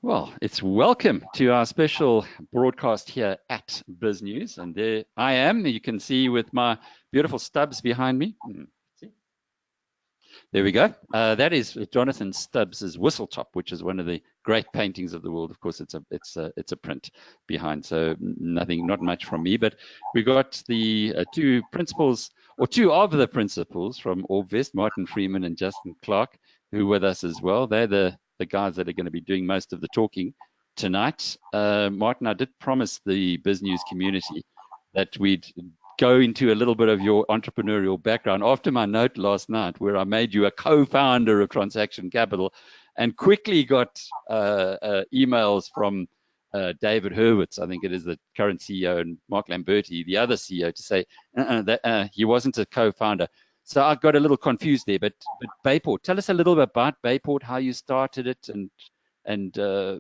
Well, it's welcome to our special broadcast here at Biz News. And there I am. You can see with my beautiful stubs behind me. See? There we go. That is Jonathan Stubbs's Whistle Top, which is one of the great paintings of the world. Of course, it's a print behind, so not much from me. But we got the two principals, or two of the principals from OrbVest, Martin Freeman and Justin Clarke, who are with us as well. They're the guys that are going to be doing most of the talking tonight. Martin, I did promise the Biz News community that we'd go into a little bit of your entrepreneurial background after my note last night where I made you a co-founder of Transaction Capital, and quickly got emails from David Hurwitz, I think it is the current CEO, and Mark Lamberti, the other CEO, to say that he wasn't a co-founder. So I got a little confused there. But Bayport, tell us a little bit about Bayport, how you started it, and a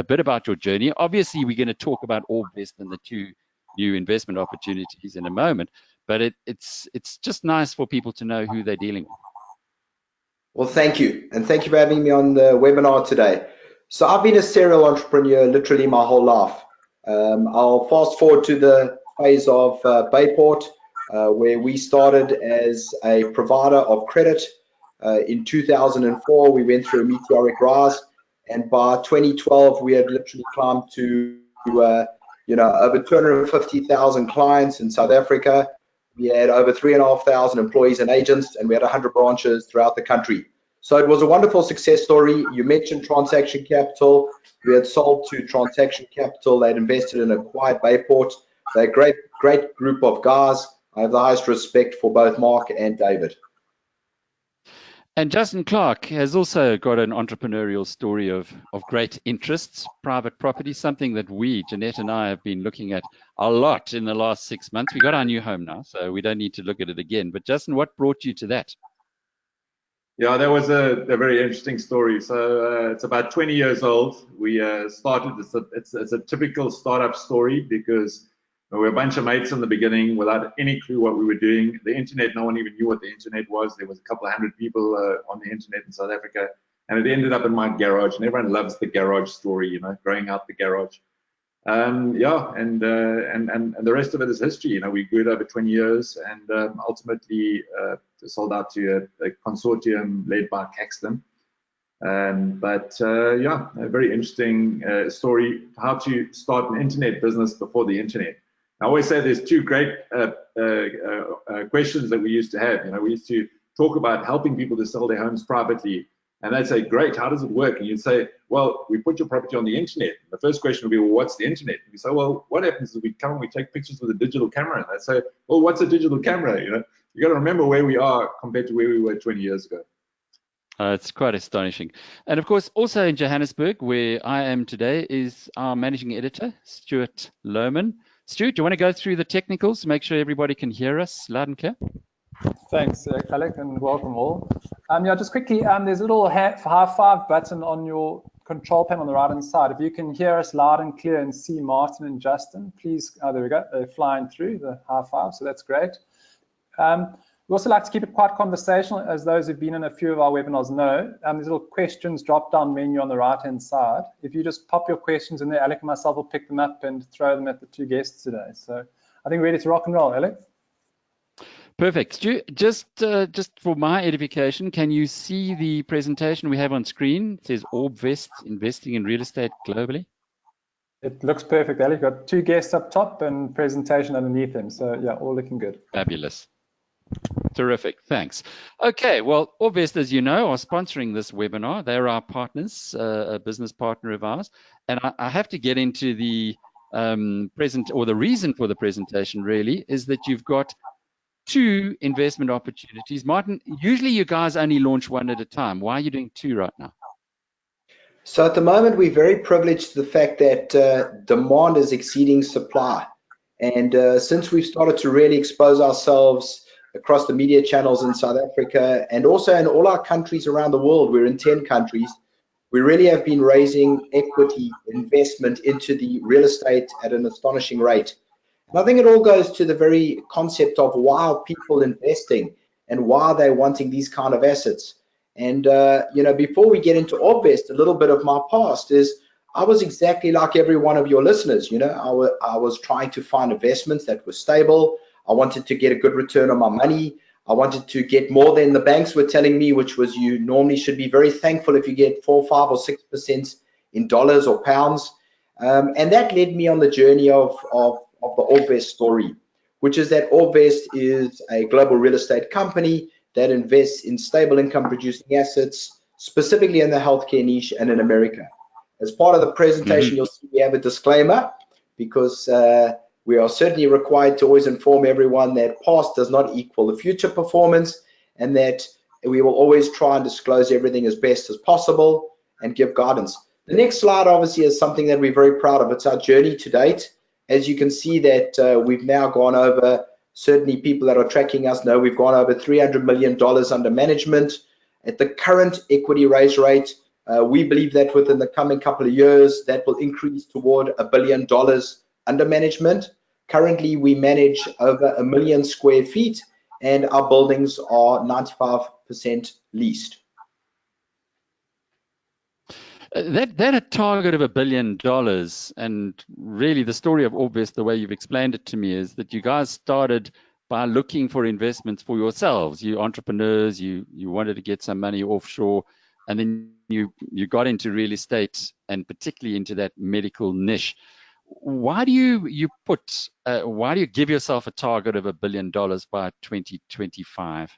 bit about your journey. Obviously, we're going to talk about OrbVest and the two new investment opportunities in a moment, but it's just nice for people to know who they're dealing with. Well, thank you, and thank you for having me on the webinar today. So I've been a serial entrepreneur literally my whole life. I'll fast forward to the phase of Bayport, where we started as a provider of credit. In 2004, we went through a meteoric rise, and by 2012, we had literally climbed to over 250,000 clients in South Africa. We had over 3,500 employees and agents, and we had 100 branches throughout the country. So it was a wonderful success story. You mentioned Transaction Capital. We had sold to Transaction Capital. They'd invested in acquired Bayport. They're a great group of guys. I have the highest respect for both Mark and David. And Justin Clarke has also got an entrepreneurial story of great interests, private property, something that we, Jeanette and I, have been looking at a lot in the last 6 months. We got our new home now, so we don't need to look at it again. But Justin, what brought you to that? Yeah, that was a very interesting story. So it's about 20 years old. We started, it's a typical startup story because we were a bunch of mates in the beginning without any clue what we were doing. The internet, no one even knew what the internet was. There was a couple of hundred people on the internet in South Africa, and it ended up in my garage. And everyone loves the garage story, growing out the garage. And the rest of it is history. We grew it over 20 years, and ultimately sold out to a consortium led by Caxton. A very interesting story, how to start an internet business before the internet. I always say there's two great questions that we used to have. We used to talk about helping people to sell their homes privately, and they'd say, great, how does it work? And you'd say, well, we put your property on the internet. The first question would be, well, what's the internet? And we say, well, what happens is we come and we take pictures with a digital camera. And they'd say, well, what's a digital camera? You got to remember where we are compared to where we were 20 years ago. It's quite astonishing. And of course, also in Johannesburg, where I am today, is our managing editor, Stuart Lohman. Stuart, do you want to go through the technicals to make sure everybody can hear us loud and clear? Thanks, Alec, and welcome all. Just quickly, there's a little high five button on your control panel on the right-hand side. If you can hear us loud and clear and see Martin and Justin, please, there we go, they're flying through the high five, so that's great. We also like to keep it quite conversational, as those who've been in a few of our webinars know. There's a little questions drop-down menu on the right-hand side. If you just pop your questions in there, Alec and myself will pick them up and throw them at the two guests today. So I think we're ready to rock and roll, Alec. Perfect. Stu, just for my edification, can you see the presentation we have on screen? It says OrbVest, investing in real estate globally. It looks perfect, Alec. Got two guests up top and presentation underneath them. So yeah, all looking good. Fabulous. Terrific, thanks. Okay, well, OrbVest, as you know, are sponsoring this webinar. They're our partners, a business partner of ours. And I have to get into the the reason for the presentation really is that you've got two investment opportunities. Martin, usually you guys only launch one at a time. Why are you doing two right now? So at the moment, we're very privileged to the fact that demand is exceeding supply. And since we've started to really expose ourselves across the media channels in South Africa and also in all our countries around the world, we're in 10 countries, we really have been raising equity investment into the real estate at an astonishing rate. And I think it all goes to the very concept of why are people investing and why are they wanting these kind of assets. And before we get into OrbVest, a little bit of my past is I was exactly like every one of your listeners. I was trying to find investments that were stable. I wanted to get a good return on my money. I wanted to get more than the banks were telling me, which was you normally should be very thankful if you get 4, 5, or 6% in dollars or pounds. And that led me on the journey of the OrbVest story, which is that OrbVest is a global real estate company that invests in stable income producing assets, specifically in the healthcare niche and in America. As part of the presentation, you'll see we have a disclaimer, because we are certainly required to always inform everyone that past does not equal the future performance, and that we will always try and disclose everything as best as possible and give guidance. The next slide obviously is something that we're very proud of. It's our journey to date. As you can see that we've now gone over, certainly people that are tracking us know we've gone over $300 million under management. At the current equity raise rate, we believe that within the coming couple of years, that will increase toward $1 billion under management. Currently, we manage over 1 million square feet, and our buildings are 95% leased. That a target of $1 billion, and really the story of OrbVest, the way you've explained it to me, is that you guys started by looking for investments for yourselves. You entrepreneurs, you wanted to get some money offshore, and then you got into real estate, and particularly into that medical niche. Why do you give yourself a target of $1 billion by 2025?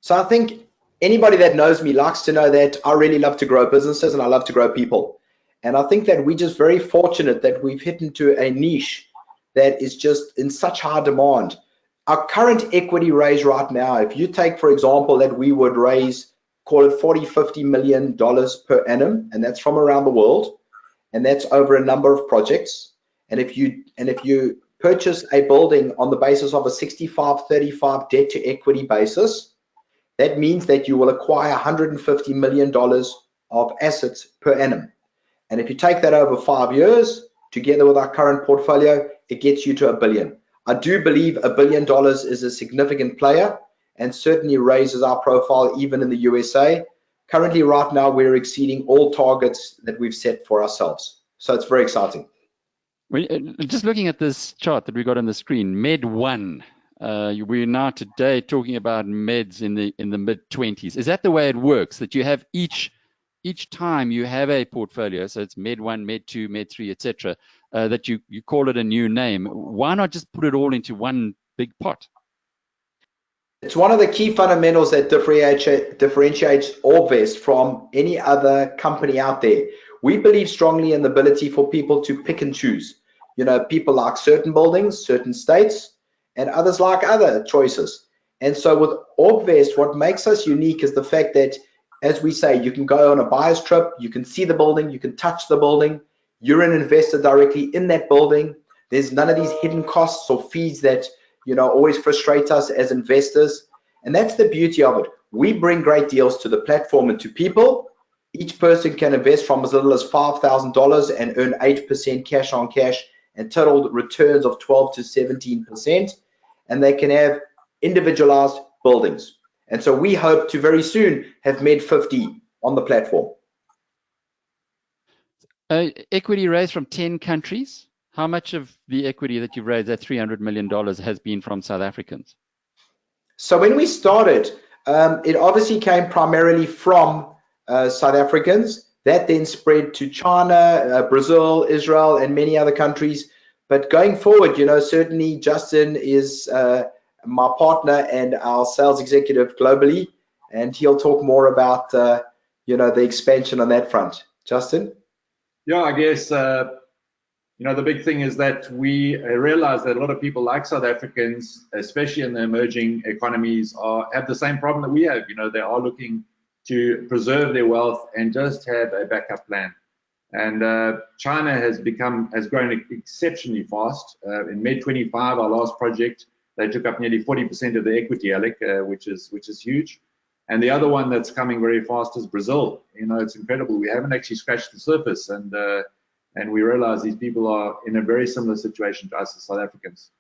So I think anybody that knows me likes to know that I really love to grow businesses and I love to grow people. And I think that we're just very fortunate that we've hit into a niche that is just in such high demand. Our current equity raise right now, if you take, for example, that we would raise, call it $40–50 million per annum, and that's from around the world, and that's over a number of projects. And if you purchase a building on the basis of a 65–35 debt to equity basis, that means that you will acquire $150 million of assets per annum. And if you take that over 5 years, together with our current portfolio, it gets you to $1 billion. I do believe $1 billion is a significant player and certainly raises our profile even in the USA. Currently, right now, we're exceeding all targets that we've set for ourselves. So it's very exciting. Just looking at this chart that we got on the screen, Med 1. We're now today talking about meds in the mid-20s. Is that the way it works? That you have each time you have a portfolio, so it's Med 1, Med 2, Med 3, etc., that you call it a new name. Why not just put it all into one big pot? It's one of the key fundamentals that differentiates OrbVest from any other company out there. We believe strongly in the ability for people to pick and choose. People like certain buildings, certain states, and others like other choices. And so with OrbVest, what makes us unique is the fact that, as we say, you can go on a buyer's trip, you can see the building, you can touch the building, you're an investor directly in that building. There's none of these hidden costs or fees that always frustrate us as investors. And that's the beauty of it. We bring great deals to the platform and to people. Each person can invest from as little as $5,000 and earn 8% cash on cash and total returns of 12 to 17%. And they can have individualized buildings. And so we hope to very soon have Med 50 on the platform. Equity raised from 10 countries. How much of the equity that you've raised, that $300 million, has been from South Africans? So when we started, it obviously came primarily from South Africans. That then spread to China, Brazil, Israel, and many other countries. But going forward, certainly Justin is my partner and our sales executive globally, and he'll talk more about the expansion on that front. Justin? Yeah, I guess the big thing is that we realize that a lot of people like South Africans, especially in the emerging economies, have the same problem that we have. They are looking to preserve their wealth and just have a backup plan. And China has grown exceptionally fast. In Med 25, our last project, they took up nearly 40% of the equity, Alec, which is huge. And the other one that's coming very fast is Brazil. It's incredible. We haven't actually scratched the surface, and we realize these people are in a very similar situation to us as South Africans.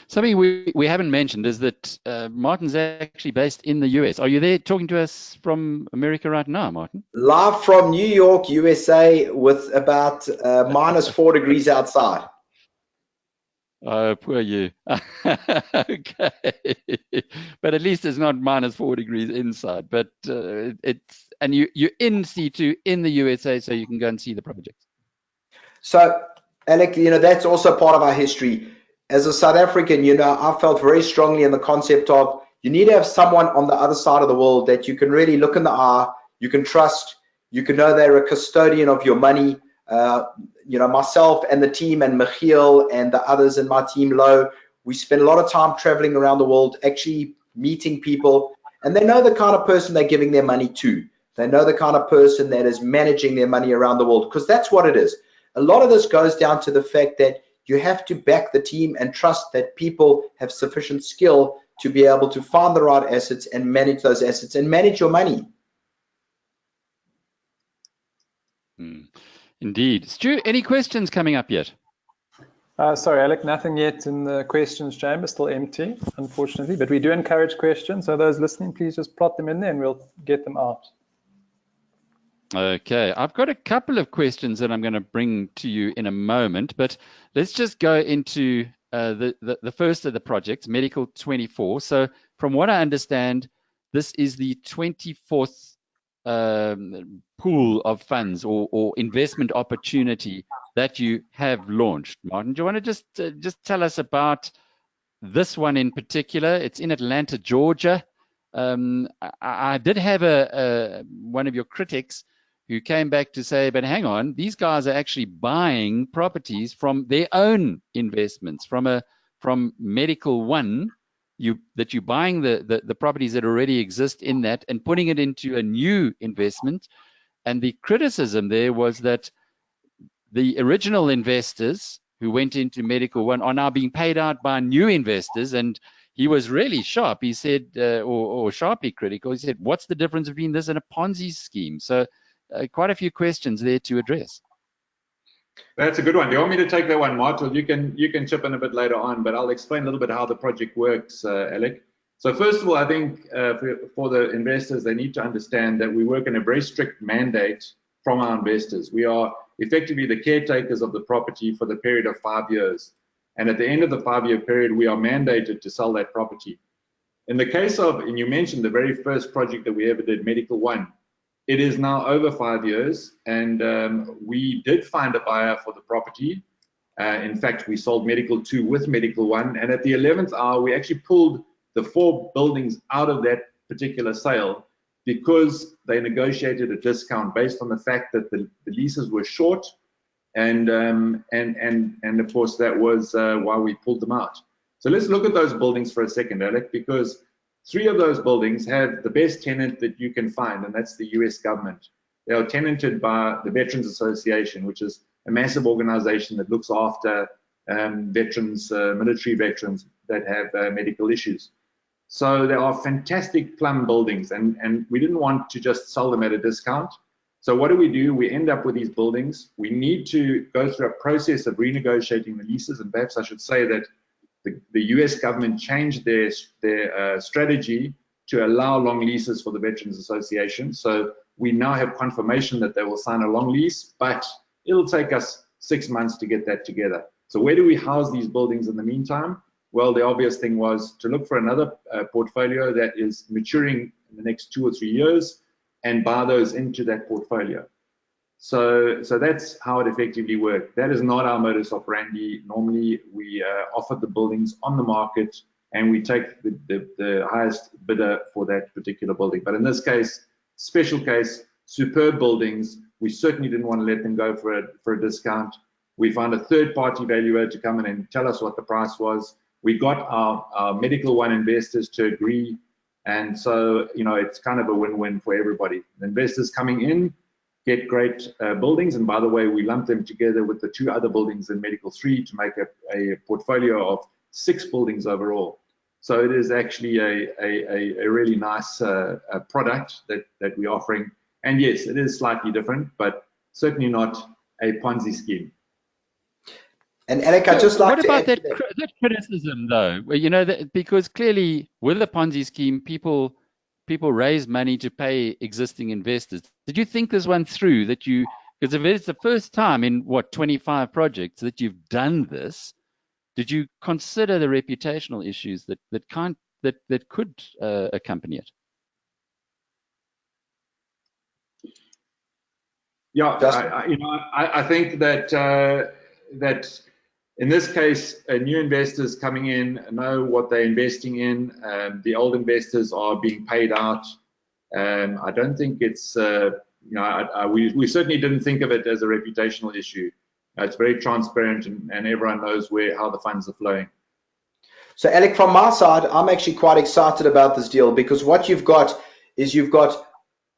Something we haven't mentioned is that Martin's actually based in the US. Are you there talking to us from America right now, Martin? Live from New York, USA, with about -4 degrees outside. Oh, poor you. Okay. But at least it's not -4 degrees inside. But and you're in C2 in the USA, so you can go and see the project. So, Alec, that's also part of our history. As a South African, I felt very strongly in the concept of you need to have someone on the other side of the world that you can really look in the eye, you can trust, you can know they're a custodian of your money. Myself and the team and Michiel and the others in my team, Lo, we spend a lot of time traveling around the world, actually meeting people, and they know the kind of person they're giving their money to. They know the kind of person that is managing their money around the world, because that's what it is. A lot of this goes down to the fact that you have to back the team and trust that people have sufficient skill to be able to find the right assets and manage those assets and manage your money. Indeed. Stu, any questions coming up yet? Sorry, Alec, nothing yet in the questions chamber, still empty, unfortunately, but we do encourage questions. So those listening, please just plot them in there and we'll get them out. Okay, I've got a couple of questions that I'm going to bring to you in a moment, but let's just go into the first of the projects, Medical 24. So from what I understand, this is the 24th pool of funds or investment opportunity that you have launched. Martin, do you want to just tell us about this one in particular? It's in Atlanta, Georgia. I did have one of your critics who came back to say, but hang on, these guys are actually buying properties from their own investments, from Medical One, that you're buying the properties that already exist in that and putting it into a new investment. And the criticism there was that the original investors who went into Medical One are now being paid out by new investors. And he was really sharp. He said, or sharply critical, he said, what's the difference between this and a Ponzi scheme? So quite a few questions there to address. That's a good one. Do you want me to take that one, Martin? You can chip in a bit later on, but I'll explain a little bit how the project works, Alec. So first of all, I think for the investors, they need to understand that we work in a very strict mandate from our investors. We are effectively the caretakers of the property for the period of 5 years. And at the end of the 5-year period, we are mandated to sell that property. In the case of, and you mentioned the very first project that we ever did, Medical One, it is now over 5 years, and we did find a buyer for the property. In fact, we sold Medical 2 with Medical 1, and at the 11th hour, we actually pulled the 4 buildings out of that particular sale because they negotiated a discount based on the fact that the leases were short, and of course that was why we pulled them out. So let's look at those buildings for a second, Alec, because 3 of those buildings have the best tenant that you can find, and that's the US government. They are tenanted by the Veterans Association, which is a massive organization that looks after veterans, military veterans that have medical issues. So they are fantastic plum buildings, and we didn't want to just sell them at a discount. So what do? We end up with these buildings. We need to go through a process of renegotiating the leases, and perhaps I should say that the US government changed their strategy to allow long leases for the Veterans Association. So we now have confirmation that they will sign a long lease, but it'll take us 6 months to get that together. So where do we house these buildings in the meantime? Well, the obvious thing was to look for another portfolio that is maturing in the next 2 or 3 years and buy those into that portfolio. So that's how it effectively worked. That is not our modus operandi. Normally, we offer the buildings on the market and we take the highest bidder for that particular building. But in this case, special case, superb buildings, we certainly didn't want to let them go for a discount. We found a third-party valuer to come in and tell us what the price was. We got our Medical One investors to agree. And so, it's kind of a win-win for everybody. The investors coming in get great buildings, and by the way, we lump them together with the 2 other buildings in Medical 3 to make a portfolio of 6 buildings overall. So it is actually a really nice product that we're offering. And yes, it is slightly different, but certainly not a Ponzi scheme. And Alec, I'd So just like what to about add to that, that. that criticism, though? Well, you know, that, because clearly with the Ponzi scheme, people raise money to pay existing investors. Did you think this one through? That you, because if it's the first time in what 25 projects that you've done this, did you consider the reputational issues that could accompany it? Yeah, Justin? I think that that in this case, new investors coming in know what they're investing in. The old investors are being paid out. I don't think it's we certainly didn't think of it as a reputational issue. It's very transparent, and everyone knows how the funds are flowing. So Alec, from my side, I'm actually quite excited about this deal, because what you've got is you've got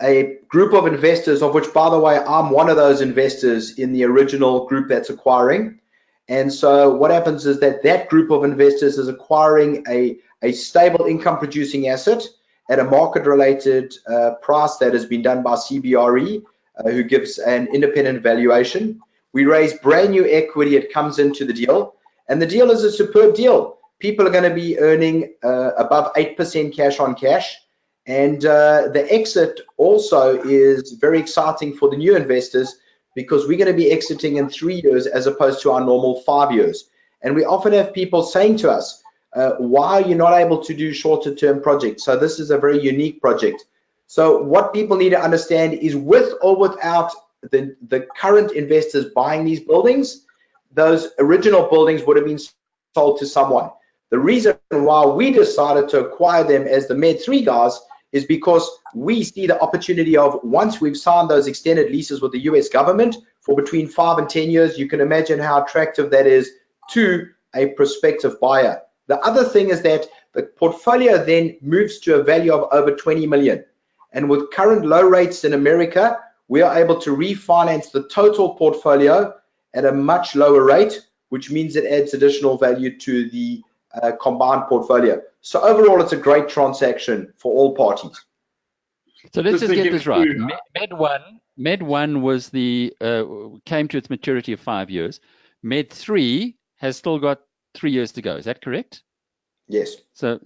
a group of investors, of which, by the way, I'm one of those investors in the original group that's acquiring. And so what happens is that group of investors is acquiring a stable income producing asset at a market related price that has been done by CBRE, who gives an independent valuation. We raise brand new equity. It comes into the deal, and the deal is a superb deal. People are going to be earning above 8% cash on cash. And the exit also is very exciting for the new investors, because we're going to be exiting in 3 years as opposed to our normal 5 years. And we often have people saying to us, why are you not able to do shorter term projects? So this is a very unique project. So what people need to understand is, with or without the current investors buying these buildings, those original buildings would have been sold to someone. The reason why we decided to acquire them as the Med3 guys is because we see the opportunity of, once we've signed those extended leases with the US government for between 5 and 10 years, you can imagine how attractive that is to a prospective buyer. The other thing is that the portfolio then moves to a value of over 20 million. And with current low rates in America, we are able to refinance the total portfolio at a much lower rate, which means it adds additional value to the combined portfolio. So overall, it's a great transaction for all parties. So let's just get this right. Med one was came to its maturity of 5 years. Med 3 has still got 3 years to go. Is that correct? Yes. So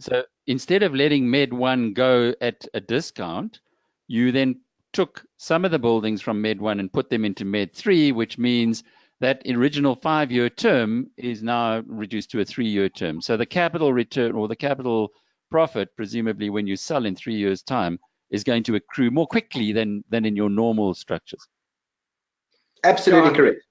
instead of letting Med 1 go at a discount, you then took some of the buildings from Med 1 and put them into Med 3, which means that original 5-year term is now reduced to a 3-year term. So the capital return, or the capital profit, presumably when you sell in 3 years' time, is going to accrue more quickly than in your normal structures. Absolutely correct.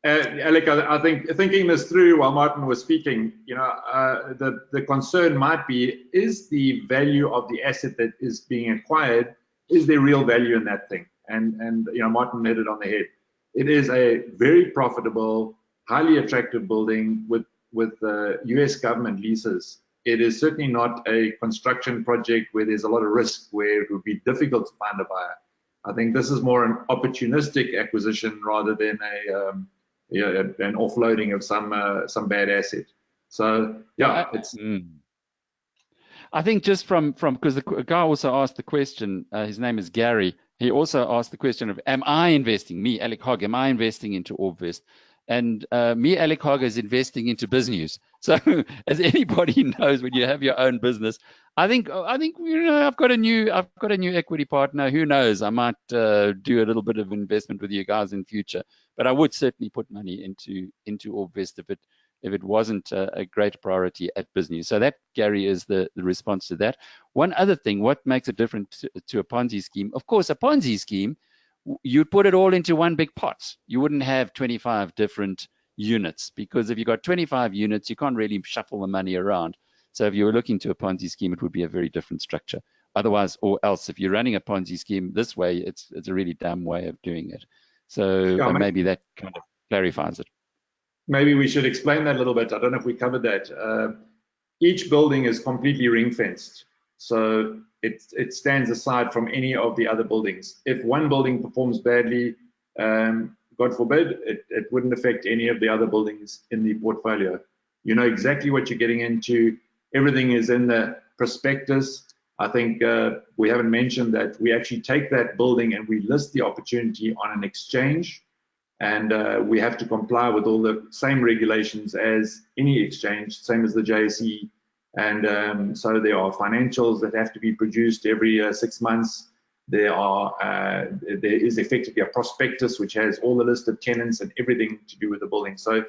Alec, I think thinking this through while Martin was speaking, the concern might be, is the value of the asset that is being acquired, is there real value in that thing? And Martin hit it on the head. It is a very profitable, highly attractive building with US government leases. It is certainly not a construction project where there's a lot of risk, where it would be difficult to find a buyer. I think this is more an opportunistic acquisition rather than an offloading of some bad asset. So yeah, it's. I think just from because the guy also asked the question. His name is Gary. He also asked the question of, am I investing? Me, Alec Hogg, am I investing into OrbVest? And me, Alec Hogg, is investing into business. So as anybody knows, when you have your own business, I think I've got a new equity partner. Who knows? I might do a little bit of investment with you guys in future. But I would certainly put money into OrbVest if it wasn't a great priority at business. So that, Gary, is the response to that. One other thing, what makes it different to a Ponzi scheme? Of course, a Ponzi scheme, you'd put it all into one big pot. You wouldn't have 25 different units, because if you've got 25 units, you can't really shuffle the money around. So if you were looking to a Ponzi scheme, it would be a very different structure. Otherwise, or else, if you're running a Ponzi scheme this way, it's a really dumb way of doing it. So maybe that kind of clarifies it. Maybe we should explain that a little bit. I don't know if we covered that. Each building is completely ring-fenced, so it stands aside from any of the other buildings. If one building performs badly, God forbid, it wouldn't affect any of the other buildings in the portfolio. You know exactly what you're getting into. Everything is in the prospectus. I think we haven't mentioned that we actually take that building and we list the opportunity on an exchange. and we have to comply with all the same regulations as any exchange, same as the JSE. And so there are financials that have to be produced every 6 months. There is effectively a prospectus which has all the listed tenants and everything to do with the building. So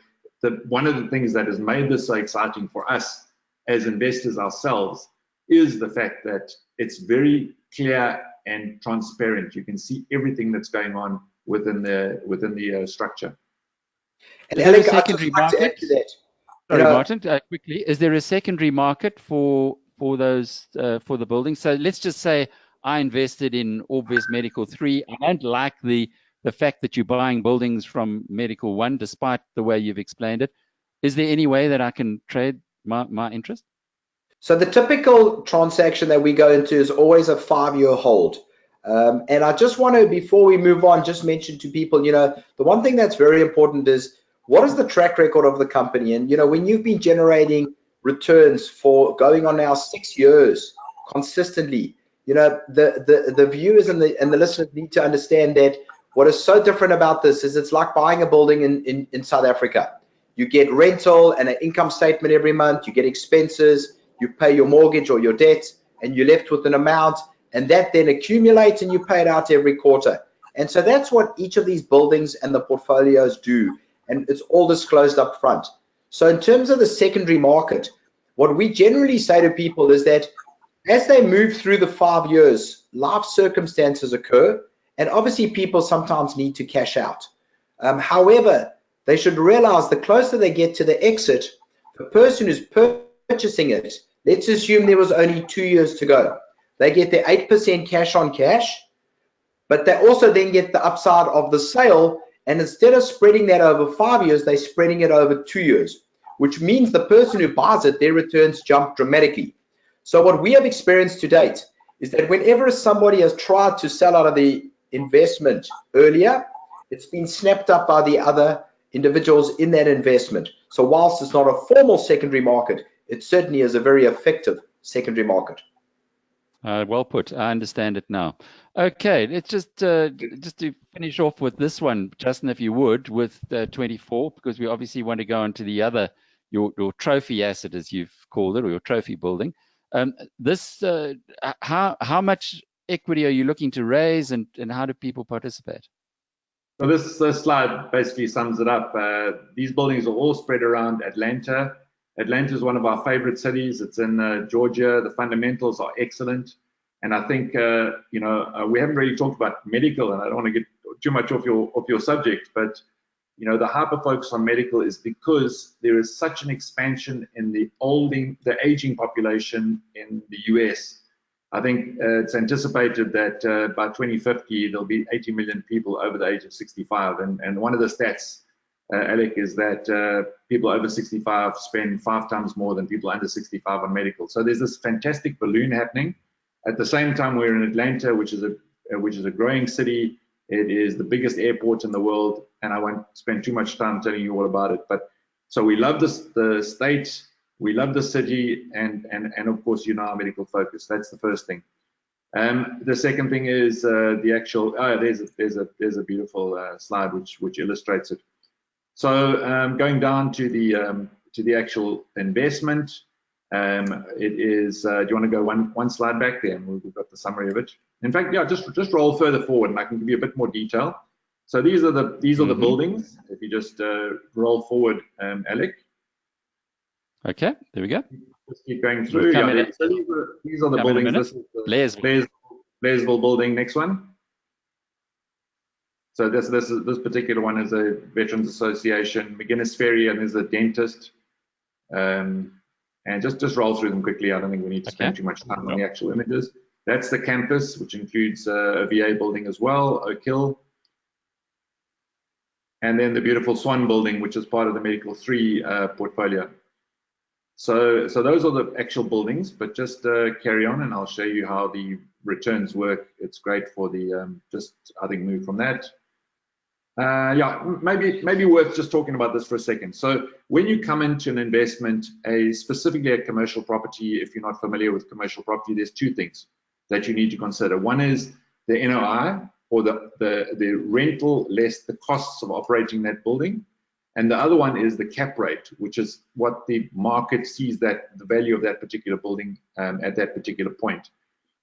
one of the things that has made this so exciting for us as investors ourselves is the fact that it's very clear and transparent. You can see everything that's going on within the structure. And Alec, I'd just secondary like to add market? to that. Sorry, Martin, quickly, is there a secondary market for those for the buildings? So let's just say I invested in OrbVest Medical 3. I don't like the fact that you're buying buildings from Medical 1, despite the way you've explained it. Is there any way that I can trade my interest? So the typical transaction that we go into is always a 5-year hold. And I just want to, before we move on, just mention to people, the one thing that's very important is, what is the track record of the company? And, when you've been generating returns for going on now 6 years consistently, the viewers and the listeners need to understand that what is so different about this is it's like buying a building in South Africa. You get rental and an income statement every month, you get expenses, you pay your mortgage or your debt, and you're left with an amount, and that then accumulates and you pay it out every quarter. And so that's what each of these buildings and the portfolios do, and it's all disclosed up front. So in terms of the secondary market, what we generally say to people is that as they move through the 5 years, life circumstances occur, and obviously people sometimes need to cash out. However, they should realize the closer they get to the exit, the person who's purchasing it, let's assume there was only 2 years to go. They get their 8% cash on cash, but they also then get the upside of the sale, and instead of spreading that over 5 years, they're spreading it over 2 years, which means the person who buys it, their returns jump dramatically. So what we have experienced to date is that whenever somebody has tried to sell out of the investment earlier, it's been snapped up by the other individuals in that investment. So whilst it's not a formal secondary market, it certainly is a very effective secondary market. Well put. I understand it now. Okay, let's just to finish off with this one, Justin, if you would, with 24, because we obviously want to go into the other, your trophy asset, as you've called it, or your trophy building. How much equity are you looking to raise, and how do people participate? So this slide basically sums it up. These buildings are all spread around Atlanta. Atlanta is one of our favorite cities. It's in Georgia. The fundamentals are excellent. And I think, we haven't really talked about medical, and I don't want to get too much off your subject, but, the hyper focus on medical is because there is such an expansion in the aging population in the US. I think it's anticipated that by 2050, there'll be 80 million people over the age of 65. And one of the stats, Alec, is that people over 65 spend 5 times more than people under 65 on medical. So there's this fantastic balloon happening. At the same time, we're in Atlanta, which is a growing city. It is the biggest airport in the world, and I won't spend too much time telling you all about it. But so we love the state. We love the city, and of course, our medical focus. That's the first thing. The second thing is the actual. There's a beautiful slide which illustrates it. So going down to the actual investment, it is. Do you want to go one slide back there, and we've got the summary of it. In fact, yeah, just roll further forward, and I can give you a bit more detail. So these are the buildings. If you just roll forward, Alec. Okay, there we go. Just keep going through. Yeah, so these are the buildings. This is the Blairsville building. Next one. So this particular one is a Veterans Association. McGuinness Ferry, and there's a dentist. And just roll through them quickly. I don't think we need to spend too much time on the actual images. That's the campus, which includes a VA building as well, Oak Hill. And then the beautiful Swan building, which is part of the Medical 3 portfolio. So those are the actual buildings, but just carry on, and I'll show you how the returns work. It's great for the, I think, move from that. Yeah, maybe worth just talking about this for a second. So when you come into an investment, specifically a commercial property, if you're not familiar with commercial property, there's 2 things that you need to consider. One is the NOI, or the rental less the costs of operating that building. And the other one is the cap rate, which is what the market sees that the value of that particular building at that particular point.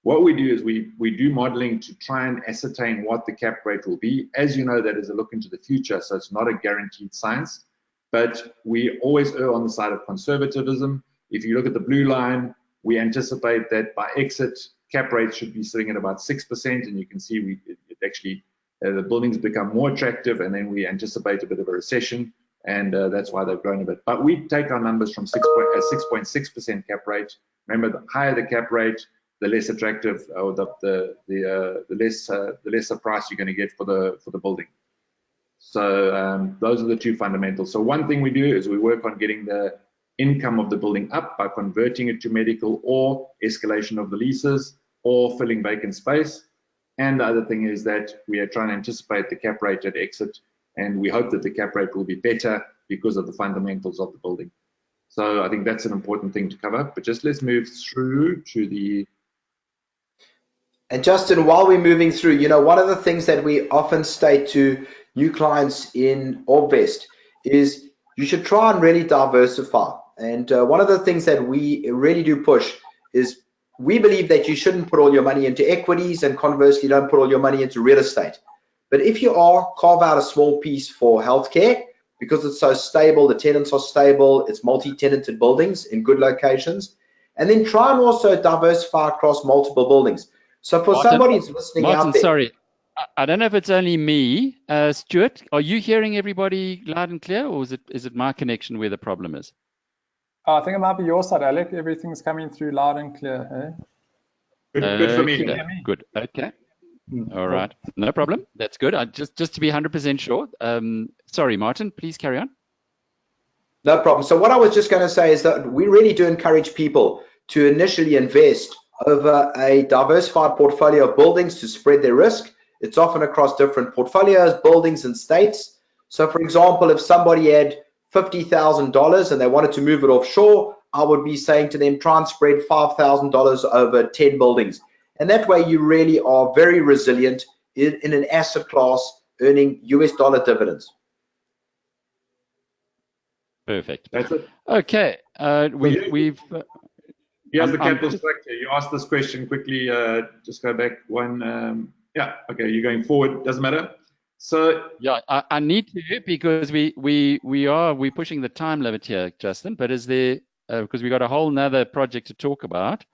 What we do is we do modeling to try and ascertain what the cap rate will be. As you know, that is a look into the future, so it's not a guaranteed science, but we always err on the side of conservatism. If you look at the blue line, we anticipate that by exit, cap rates should be sitting at about 6%, and you can see it actually, the buildings become more attractive, and then we anticipate a bit of a recession, and that's why they've grown a bit. But we take our numbers from 6.6% cap rate. Remember, the higher the cap rate, the less attractive, or the lesser price you're going to get for the building. So those are the two fundamentals. So one thing we do is we work on getting the income of the building up by converting it to medical, or escalation of the leases, or filling vacant space. And the other thing is that we are trying to anticipate the cap rate at exit, and we hope that the cap rate will be better because of the fundamentals of the building. So I think that's an important thing to cover. But just let's move through to the... And Justin, while we're moving through, you know, one of the things that we often state to new clients in OrbVest is you should try and really diversify. And one of the things that we really do push is we believe that you shouldn't put all your money into equities, and conversely, don't put all your money into real estate. But if you are, carve out a small piece for healthcare, because it's so stable, the tenants are stable, it's multi-tenanted buildings in good locations, and then try and also diversify across multiple buildings. So for somebody who's listening out there... Sorry, I don't know if it's only me. Stuart, are you hearing everybody loud and clear, or is it my connection where the problem is? I think it might be your side, Alec. Everything's coming through loud and clear. Eh? Good for me. Good. Okay. All right. No problem. That's good. Just to be 100% sure. Sorry, Martin, please carry on. No problem. So what I was just going to say is that we really do encourage people to initially invest over a diversified portfolio of buildings to spread their risk. It's often across different portfolios, buildings, and states. So for example, if somebody had $50,000 and they wanted to move it offshore, I would be saying to them, try and spread $5,000 over 10 buildings. And that way you really are very resilient in an asset class earning US dollar dividends. Perfect. That's it. Okay. We've Here's the capital structure. You asked this question quickly. Just go back one. Yeah. Okay. You're going forward. Doesn't matter. So yeah, I need to, because we're pushing the time limit here, Justin. But is there, because we got a whole nother project to talk about?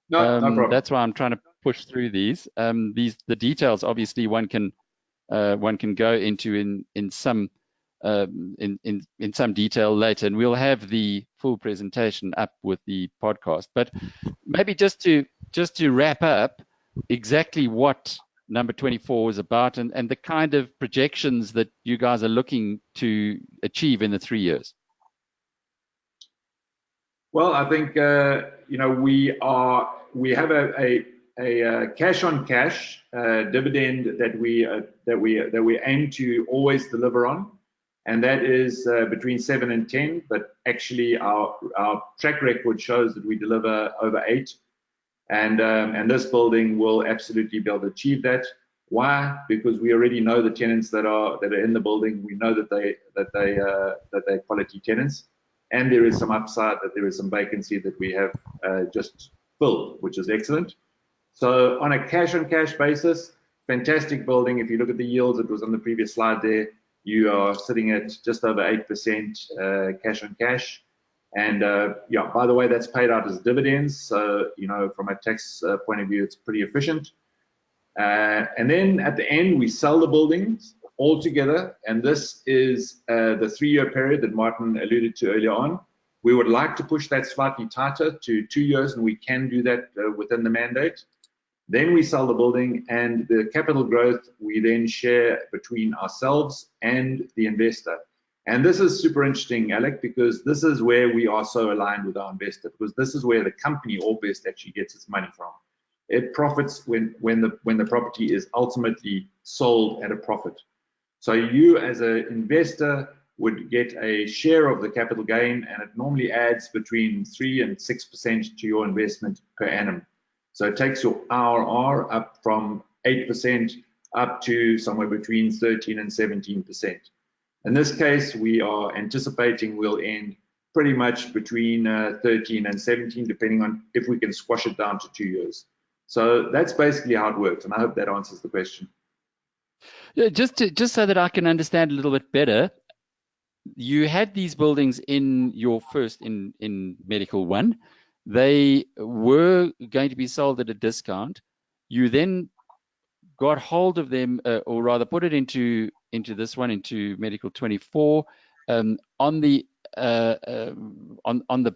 No problem. That's why I'm trying to push through these. The details, obviously, one can go into in some detail later, and we'll have the full presentation up with the podcast. But maybe just to wrap up exactly what number 24 is about, and the kind of projections that you guys are looking to achieve in the 3 years. Well, I think we have a cash on cash dividend that we aim to always deliver on, and that is between 7 and 10. But actually, our track record shows that we deliver over 8, and this building will absolutely be able to achieve that. Why? Because we already know the tenants that are in the building. We know that they're quality tenants. And there is some upside, that there is some vacancy that we have just filled, which is excellent. So on a cash-on-cash basis, fantastic building. If you look at the yields, it was on the previous slide there, you are sitting at just over 8% cash-on-cash. And yeah, by the way, that's paid out as dividends. So, from a tax point of view, it's pretty efficient. And then at the end, we sell the buildings all together, and this is the 3-year period that Martin alluded to earlier on. We would like to push that slightly tighter to 2 years, and we can do that within the mandate. Then we sell the building, and the capital growth we then share between ourselves and the investor. And this is super interesting, Alec, because this is where we are so aligned with our investor, because this is where the company OrbVest actually gets its money from. It profits when the property is ultimately sold at a profit. So you as an investor would get a share of the capital gain, and it normally adds between 3 and 6% to your investment per annum. So it takes your IRR up from 8% up to somewhere between 13 and 17%. In this case, we are anticipating we'll end pretty much between 13 and 17, depending on if we can squash it down to 2 years. So that's basically how it works, and I hope that answers the question. Yeah, just so that I can understand a little bit better, you had these buildings in your first in Medical One. They were going to be sold at a discount. You then got hold of them, or rather put it into this one, into Medical 24, on the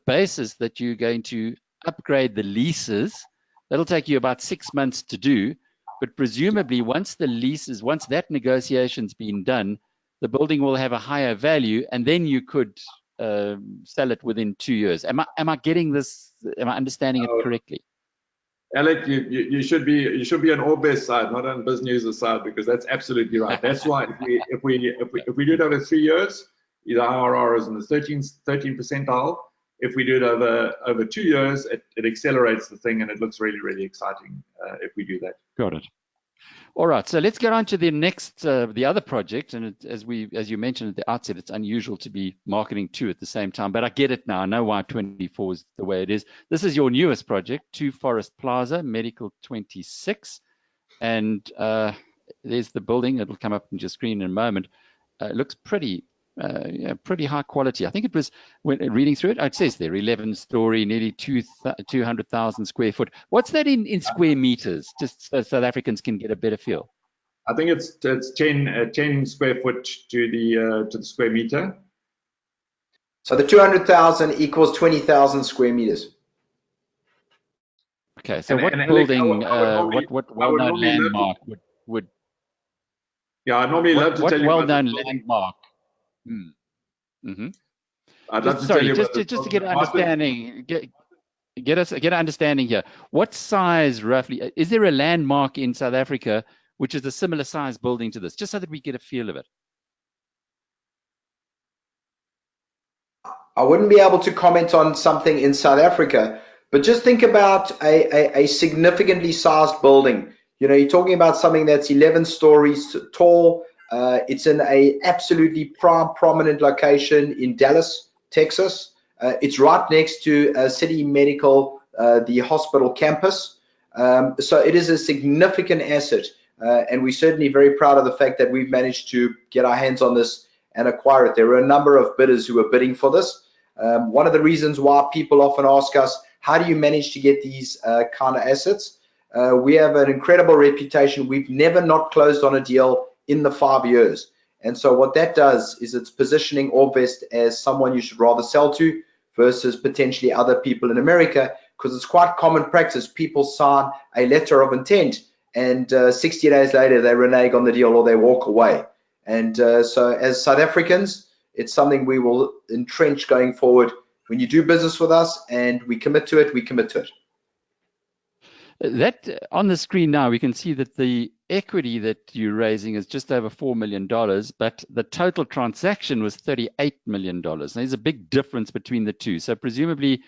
basis that you're going to upgrade the leases. That'll take you about 6 months to do, but presumably once that negotiation's been done, the building will have a higher value, and then you could sell it within 2 years. Am I getting this? Am I understanding it correctly? Alec, you should be on OrbVest side, not on BizNews' side, because that's absolutely right. That's why if we do it over 3 years, the IRR is in the 13 percentile. If we do it over 2 years, it accelerates the thing, and it looks really, really exciting if we do that. Got it. All right, so let's get on to the next, the other project. And as you mentioned at the outset, it's unusual to be marketing two at the same time, but I get it now. I know why 24 is the way it is. This is your newest project, 2 Forest Plaza, Medical 26. And there's the building. It'll come up on your screen in a moment. It looks pretty high quality. I think it was, when reading through it says there 11-story, nearly 200,000 square foot. What's that in square meters, just so South Africans can get a better feel? I think it's 10 square foot to the square meter. So the 200,000 equals 20,000 square meters. Okay, so what building, what well-known landmark would? Yeah, I normally love to tell you. What well-known landmark? I'd love to tell you. Just to get an understanding, get an understanding here. What size roughly? Is there a landmark in South Africa which is a similar size building to this? Just so that we get a feel of it. I wouldn't be able to comment on something in South Africa, but just think about a significantly sized building. You know, you're talking about something that's 11 stories tall. It's in a absolutely prominent location in Dallas, Texas. It's right next to City Medical, the hospital campus. So it is a significant asset, and we're certainly very proud of the fact that we've managed to get our hands on this and acquire it. There were a number of bidders who were bidding for this. One of the reasons why people often ask us, how do you manage to get these kind of assets? We have an incredible reputation. We've never not closed on a deal in the 5 years. And so what that does is it's positioning OrbVest as someone you should rather sell to versus potentially other people in America, because it's quite common practice. People sign a letter of intent and 60 days later they renege on the deal or they walk away. And so as South Africans, it's something we will entrench going forward. When you do business with us and we commit to it, we commit to it. That on the screen now, we can see that the equity that you're raising is just over $4 million, but the total transaction was $38 million. Now, there's a big difference between the two. So presumably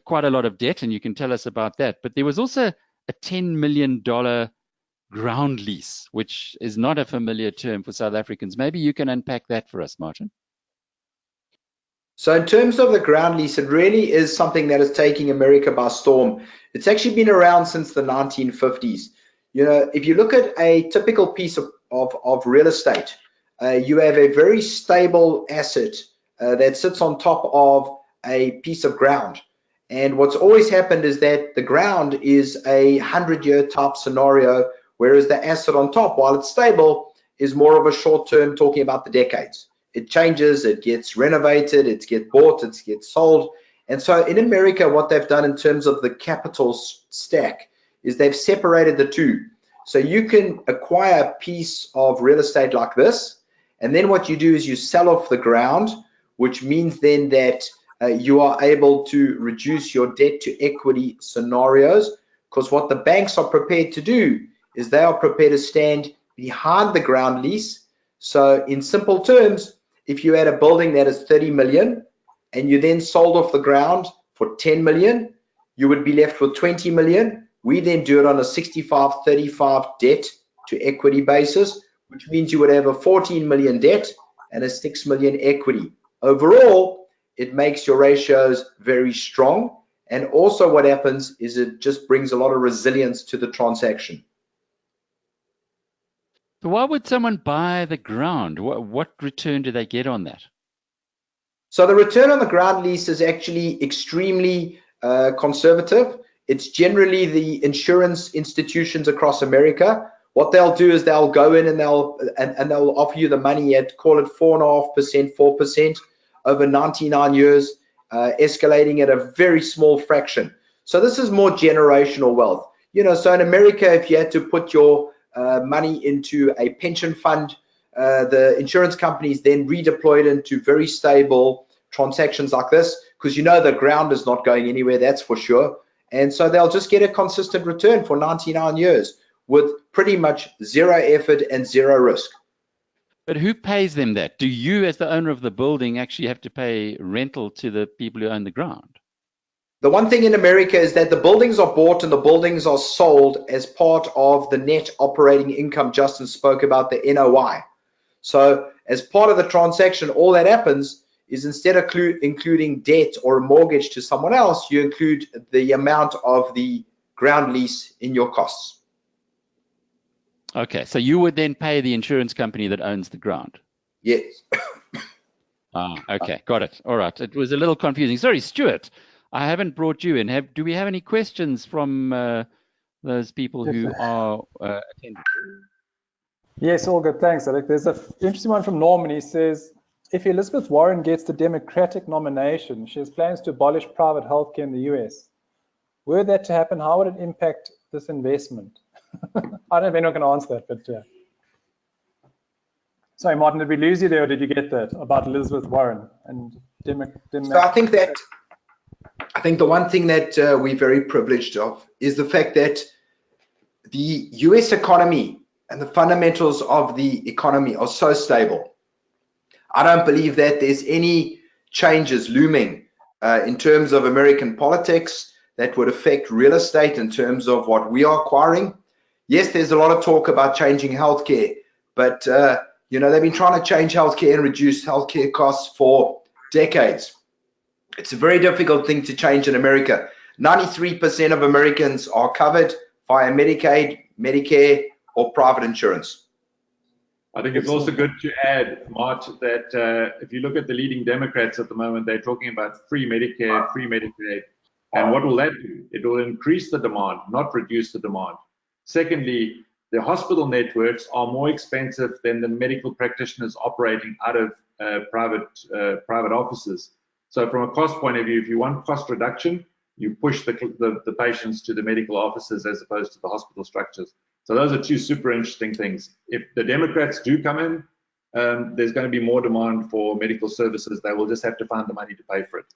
quite a lot of debt, and you can tell us about that. But there was also a $10 million ground lease, which is not a familiar term for South Africans. Maybe you can unpack that for us, Martin. So in terms of the ground lease, it really is something that is taking America by storm. It's actually been around since the 1950s. You know, if you look at a typical piece of real estate, you have a very stable asset that sits on top of a piece of ground. And what's always happened is that the ground is a 100-year type scenario, whereas the asset on top, while it's stable, is more of a short term, talking about the decades. It changes, it gets renovated, it gets bought, it gets sold. And so in America, what they've done in terms of the capital stack is they've separated the two. So you can acquire a piece of real estate like this, and then what you do is you sell off the ground, which means then that you are able to reduce your debt to equity scenarios, because what the banks are prepared to do is they are prepared to stand behind the ground lease. So in simple terms, if you had a building that is 30 million and you then sold off the ground for 10 million, you would be left with 20 million. We then do it on a 65-35 debt to equity basis, which means you would have a 14 million debt and a 6 million equity. Overall, it makes your ratios very strong. And also what happens is it just brings a lot of resilience to the transaction. So why would someone buy the ground? What return do they get on that? So the return on the ground lease is actually extremely conservative. It's generally the insurance institutions across America. What they'll do is they'll go in and they'll offer you the money at, call it 4.5%, 4% over 99 years, escalating at a very small fraction. So this is more generational wealth. You know, so in America, if you had to put your money into a pension fund, the insurance companies then redeploy it into very stable transactions like this, because you know the ground is not going anywhere, that's for sure. And so they'll just get a consistent return for 99 years with pretty much zero effort and zero risk. But who pays them that? Do you, as the owner of the building, actually have to pay rental to the people who own the ground? The one thing in America is that the buildings are bought and the buildings are sold as part of the net operating income. Justin spoke about the NOI. So as part of the transaction, all that happens is instead of including debt or a mortgage to someone else, you include the amount of the ground lease in your costs. Okay, so you would then pay the insurance company that owns the ground? Yes. Okay, got it. All right, it was a little confusing. Sorry, Stuart, I haven't brought you in. Do we have any questions from those people who are attending? Yes, all good. Thanks, Alec. There's an interesting one from Norman. He says, if Elizabeth Warren gets the Democratic nomination, she has plans to abolish private healthcare in the US. Were that to happen, how would it impact this investment? I don't know if anyone can answer that, but yeah. Sorry, Martin, did we lose you there, or did you get that about Elizabeth Warren and So I think the one thing that we're very privileged of is the fact that the US economy and the fundamentals of the economy are so stable. I don't believe that there's any changes looming in terms of American politics that would affect real estate in terms of what we are acquiring. Yes, there's a lot of talk about changing healthcare, but you know, they've been trying to change healthcare and reduce healthcare costs for decades. It's a very difficult thing to change in America. 93% of Americans are covered via Medicaid, Medicare, or private insurance. I think it's also good to add, Mart, that if you look at the leading Democrats at the moment, they're talking about free Medicare, free Medicaid. And what will that do? It will increase the demand, not reduce the demand. Secondly, the hospital networks are more expensive than the medical practitioners operating out of private offices. So from a cost point of view, if you want cost reduction, you push the patients to the medical offices as opposed to the hospital structures. So those are two super interesting things. If the Democrats do come in, there's going to be more demand for medical services. They will just have to find the money to pay for it.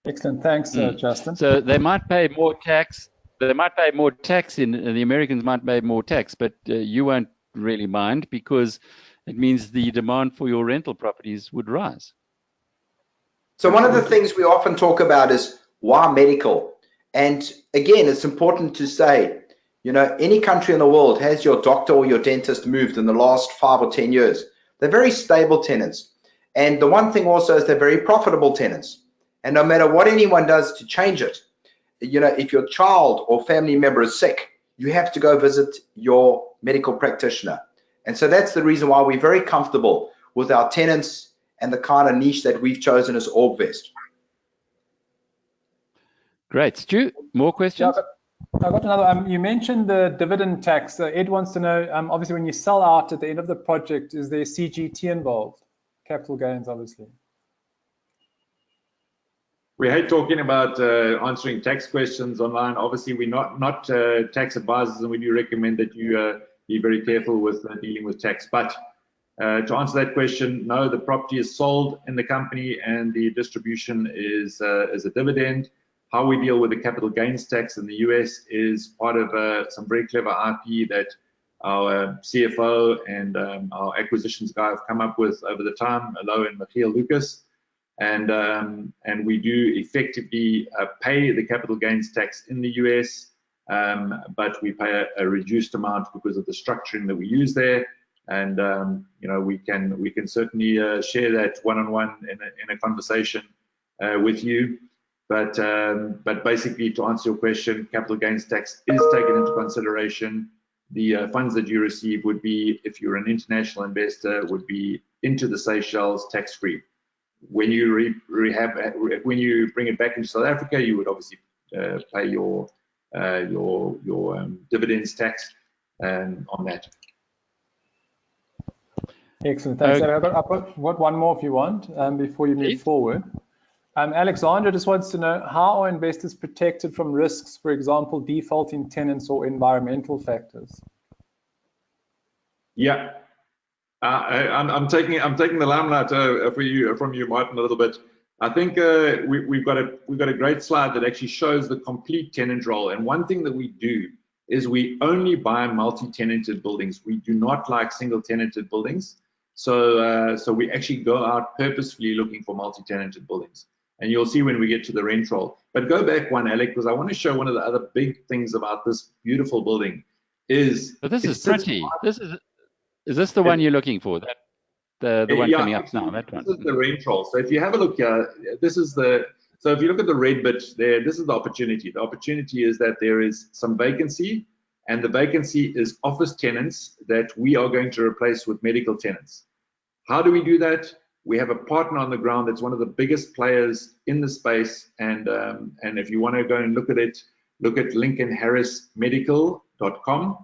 Excellent. Thanks, Justin. So they might pay more tax. They might pay more tax, and the Americans might pay more tax, but you won't really mind because it means the demand for your rental properties would rise. So one of the things we often talk about is why medical? And again, it's important to say, you know, any country in the world has your doctor or your dentist moved in the last 5 or 10 years. They're very stable tenants. And the one thing also is they're very profitable tenants. And no matter what anyone does to change it, you know, if your child or family member is sick, you have to go visit your medical practitioner. And so that's the reason why we're very comfortable with our tenants and the kind of niche that we've chosen as OrbVest. Great. Stu, more questions? Yeah, I got another. You mentioned the dividend tax. Ed wants to know, obviously, when you sell out at the end of the project, is there CGT involved? Capital gains, obviously. We hate talking about answering tax questions online. Obviously, we're not tax advisors, and we do recommend that you be very careful with dealing with tax. But to answer that question, no, the property is sold in the company, and the distribution is a dividend. How we deal with the capital gains tax in the US is part of some very clever IP that our CFO and our acquisitions guy have come up with over the time, Alo and Michiel Lucas. And we do effectively pay the capital gains tax in the US. but we pay a reduced amount because of the structuring that we use there. And you know, we can certainly share that one-on-one in a conversation with you. But basically, to answer your question, capital gains tax is taken into consideration. The funds that you receive would be, if you're an international investor, would be into the Seychelles tax-free. When you when you bring it back into South Africa, you would obviously pay your dividends tax on that. Excellent, thanks. I've got one more if you want, before you move forward. Alexandra just wants to know, how are investors protected from risks, for example, defaulting tenants or environmental factors? Yeah, I'm taking the limelight from you, Martin, a little bit. I think we've got a great slide that actually shows the complete tenant role. And one thing that we do is we only buy multi-tenanted buildings. We do not like single-tenanted buildings. So we actually go out purposefully looking for multi-tenanted buildings. And you'll see when we get to the rent roll. But go back one, Alec, because I want to show one of the other big things about this beautiful building is. But this is pretty. Is this the one you're looking for? The one coming up now. That one. This is the rent roll. So if you have a look here, this is the. So if you look at the red bit there, this is the opportunity. The opportunity is that there is some vacancy, and the vacancy is office tenants that we are going to replace with medical tenants. How do we do that? We have a partner on the ground that's one of the biggest players in the space, and if you want to go and look at it, look at lincolnharrismedical.com.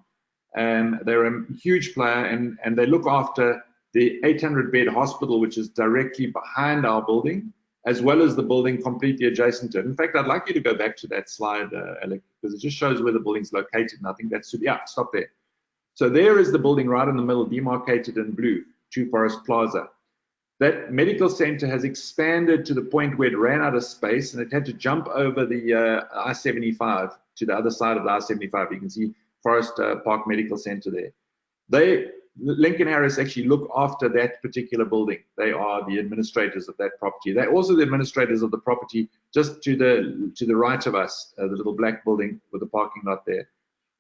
They're a huge player, and they look after the 800-bed hospital, which is directly behind our building, as well as the building completely adjacent to it. In fact, I'd like you to go back to that slide, Alec, because it just shows where the building's located, and I think that's, yeah, stop there. So there is the building right in the middle, demarcated in blue, True Forest Plaza. That medical center has expanded to the point where it ran out of space, and it had to jump over the I-75 to the other side of the I-75. You can see Forest Park Medical Center there. Lincoln Harris actually look after that particular building. They are the administrators of that property. They're also the administrators of the property just to the right of us, the little black building with the parking lot there.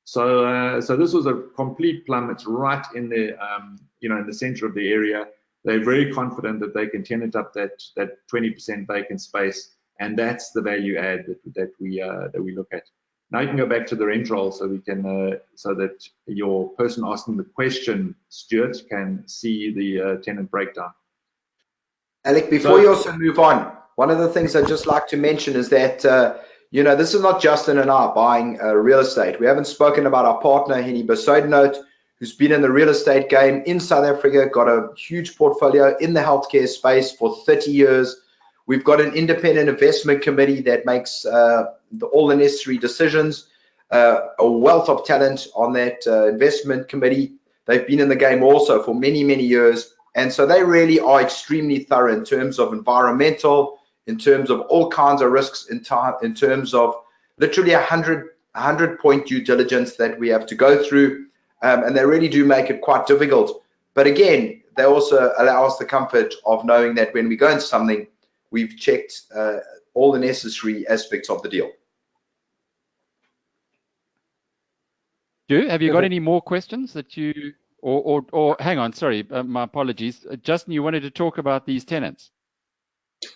So this was a complete plum. It's right in the in the center of the area. They're very confident that they can tenant up that 20% vacant space, and that's the value add that we look at. Now you can go back to the rent roll, so we can so that your person asking the question, Stuart, can see the tenant breakdown. Alec, before you also move on, one of the things I'd just like to mention is that this is not Justin and I buying real estate. We haven't spoken about our partner Henny Besuidenhout, who's been in the real estate game in South Africa, got a huge portfolio in the healthcare space for 30 years. We've got an independent investment committee that makes all the necessary decisions, a wealth of talent on that investment committee. They've been in the game also for many, many years. And so they really are extremely thorough in terms of environmental, in terms of all kinds of risks, in terms of literally 100-point due diligence that we have to go through. And they really do make it quite difficult. But again, they also allow us the comfort of knowing that when we go into something, we've checked all the necessary aspects of the deal. Stu, have you got any more questions that you, or hang on, sorry, my apologies. Justin, you wanted to talk about these tenants.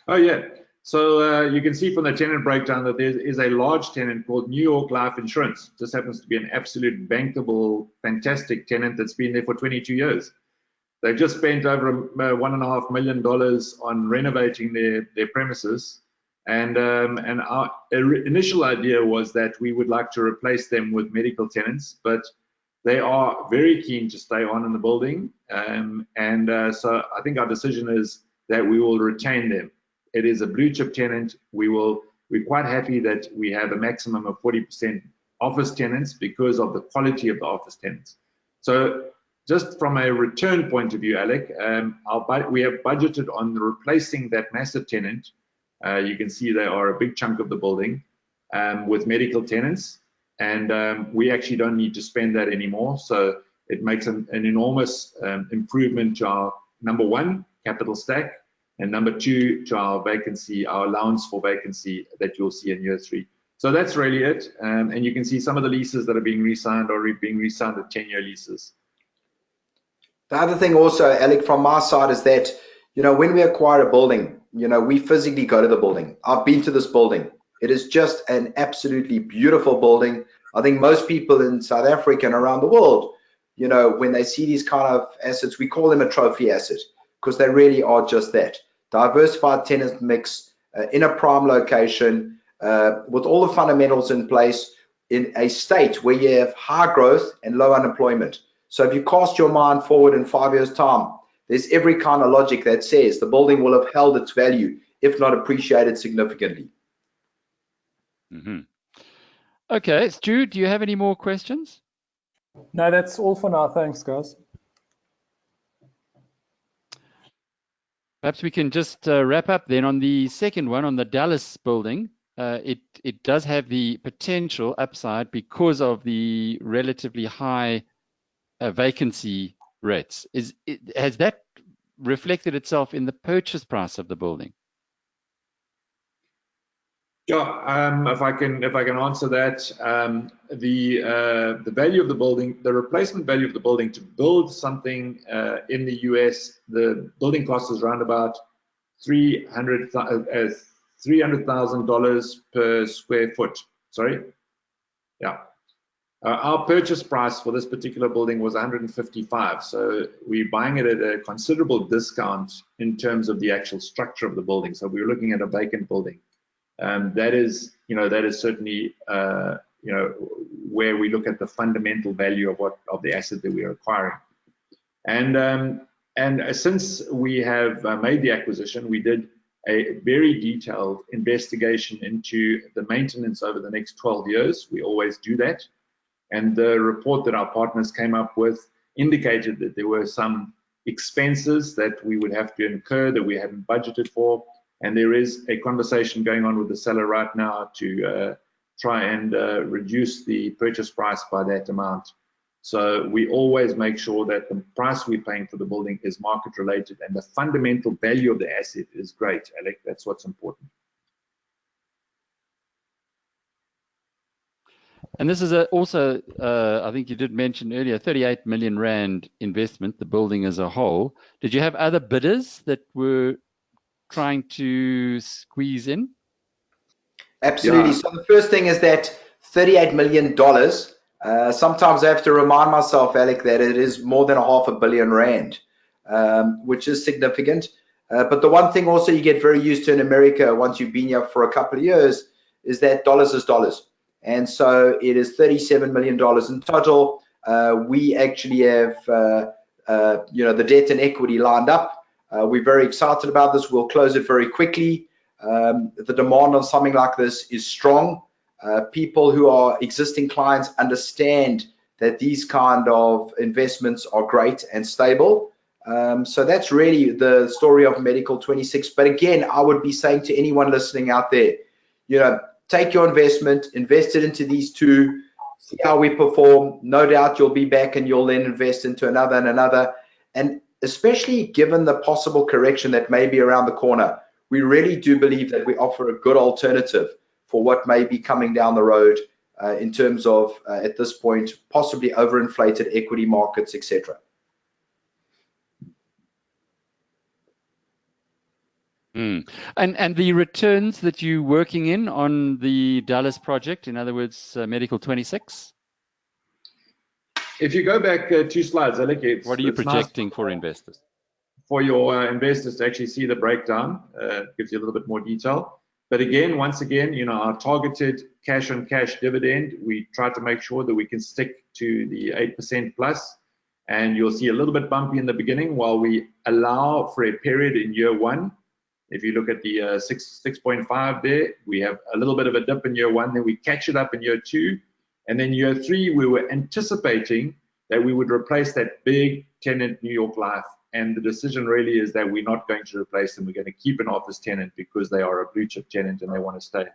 Oh, yeah. So you can see from the tenant breakdown that there is a large tenant called New York Life Insurance. Just happens to be an absolute bankable, fantastic tenant that's been there for 22 years. They've just spent over $1.5 million on renovating their premises. And our initial idea was that we would like to replace them with medical tenants, but they are very keen to stay on in the building. So I think our decision is that we will retain them. It is a blue chip tenant. We're quite happy that we have a maximum of 40% office tenants because of the quality of the office tenants. So just from a return point of view, Alec, we have budgeted on replacing that massive tenant. You can see they are a big chunk of the building with medical tenants, and we actually don't need to spend that anymore. So it makes an enormous improvement to our, number one, capital stack, and number two, to our vacancy, our allowance for vacancy that you'll see in year 3. So that's really it. And you can see some of the leases that are being re-signed or being re-signed at 10-year leases. The other thing also, Alec, from my side is that, when we acquire a building, we physically go to the building. I've been to this building. It is just an absolutely beautiful building. I think most people in South Africa and around the world, when they see these kind of assets, we call them a trophy asset because they really are just that. Diversified tenant mix in a prime location with all the fundamentals in place in a state where you have high growth and low unemployment. So if you cast your mind forward in 5 years' time, there's every kind of logic that says the building will have held its value, if not appreciated significantly. Mm-hmm. Okay, Stu, do you have any more questions? No, that's all for now. Thanks, guys. Perhaps we can just wrap up then on the second one, on the Dallas building. It does have the potential upside because of the relatively high vacancy rates. Has that reflected itself in the purchase price of the building? Yeah, if I can answer that, the value of the building, the replacement value of the building to build something in the US, the building cost is around about $300,000 per square foot. Sorry, yeah. Our purchase price for this particular building was 155, so we're buying it at a considerable discount in terms of the actual structure of the building. So we were looking at a vacant building. That is certainly where we look at the fundamental value of the asset that we are acquiring. And since we have made the acquisition, we did a very detailed investigation into the maintenance over the next 12 years. We always do that. And the report that our partners came up with indicated that there were some expenses that we would have to incur that we hadn't budgeted for. And there is a conversation going on with the seller right now to try and reduce the purchase price by that amount. So we always make sure that the price we're paying for the building is market related and the fundamental value of the asset is great, Alec. That's what's important. And this is also, I think you did mention earlier, 38 million rand investment, the building as a whole. Did you have other bidders that were trying to squeeze in? Absolutely. Yeah. So the first thing is that $38 million, sometimes I have to remind myself, Alec, that it is more than R500 million, which is significant. But the one thing also you get very used to in America once you've been here for a couple of years is that dollars is dollars. And so it is $37 million in total. We actually have, the debt and equity lined up. We're very excited about this. We'll close it very quickly. The demand on something like this is strong. People who are existing clients understand that these kind of investments are great and stable. So that's really the story of Medical 26. But again, I would be saying to anyone listening out there, take your investment, invest it into these two, see how we perform. No doubt you'll be back and you'll then invest into another and another. And especially given the possible correction that may be around the corner, we really do believe that we offer a good alternative for what may be coming down the road in terms of, at this point, possibly overinflated equity markets, etc. And the returns that you're working in on the Dallas project, in other words, Medical 26? If you go back 2 slides, Alec, what are you projecting for investors? For your investors to actually see the breakdown, gives you a little bit more detail. But again, once again, our targeted cash on cash dividend, we try to make sure that we can stick to the 8% plus. And you'll see a little bit bumpy in the beginning while we allow for a period in year 1. If you look at the 6.5 there, we have a little bit of a dip in year 1, then we catch it up in year 2. And then year 3, we were anticipating that we would replace that big tenant, New York Life. And the decision really is that we're not going to replace them. We're going to keep an office tenant because they are a blue chip tenant and they want to stay.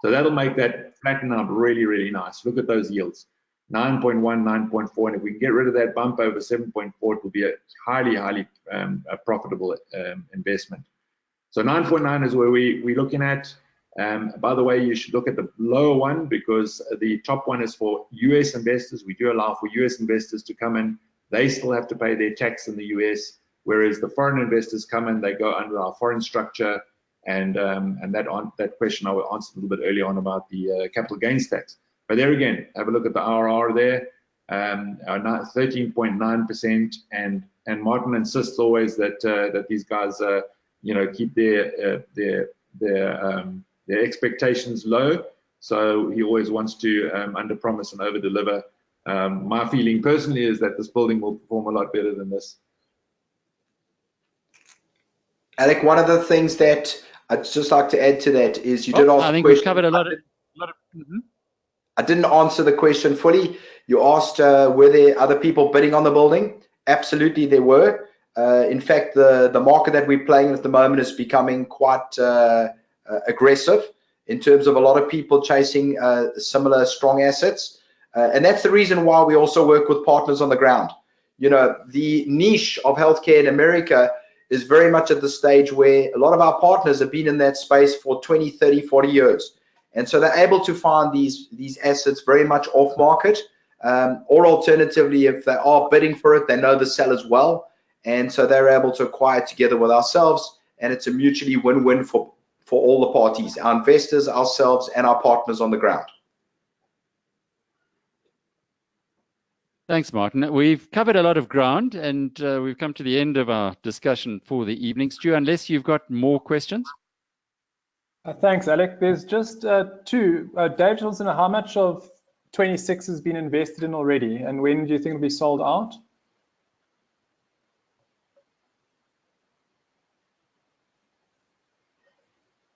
So that'll make that flatten out really, really nice. Look at those yields, 9.1, 9.4. And if we can get rid of that bump over 7.4, it will be a highly, highly profitable investment. So 9.9 is where we're looking at. By the way, you should look at the lower one because the top one is for US investors. We do allow for US investors to come in. They still have to pay their tax in the US, whereas the foreign investors come in, they go under our foreign structure. And that question I answered a little bit earlier on about the capital gains tax. But there again, have a look at the IRR there, 13.9%. And Martin insists always that these guys, keep their expectations low. So he always wants to under-promise and over-deliver. My feeling personally is that this building will perform a lot better than this. Alec, one of the things that I'd just like to add to that is you did ask I think the question. we've covered a lot of. I didn't answer the question fully. You asked, were there other people bidding on the building? Absolutely, there were. In fact, the market that we're playing at the moment is becoming quite aggressive in terms of a lot of people chasing similar strong assets. And that's the reason why we also work with partners on the ground. The niche of healthcare in America is very much at the stage where a lot of our partners have been in that space for 20, 30, 40 years. And so they're able to find these assets very much off market, or alternatively, if they are bidding for it, they know the sellers well. And so they're able to acquire together with ourselves. And it's a mutually win-win for all the parties, our investors, ourselves, and our partners on the ground. Thanks, Martin. We've covered a lot of ground, and we've come to the end of our discussion for the evening. Stu, unless you've got more questions? Thanks, Alec. There's just two. Dave wants to know how much of 26 has been invested in already, and when do you think it'll be sold out?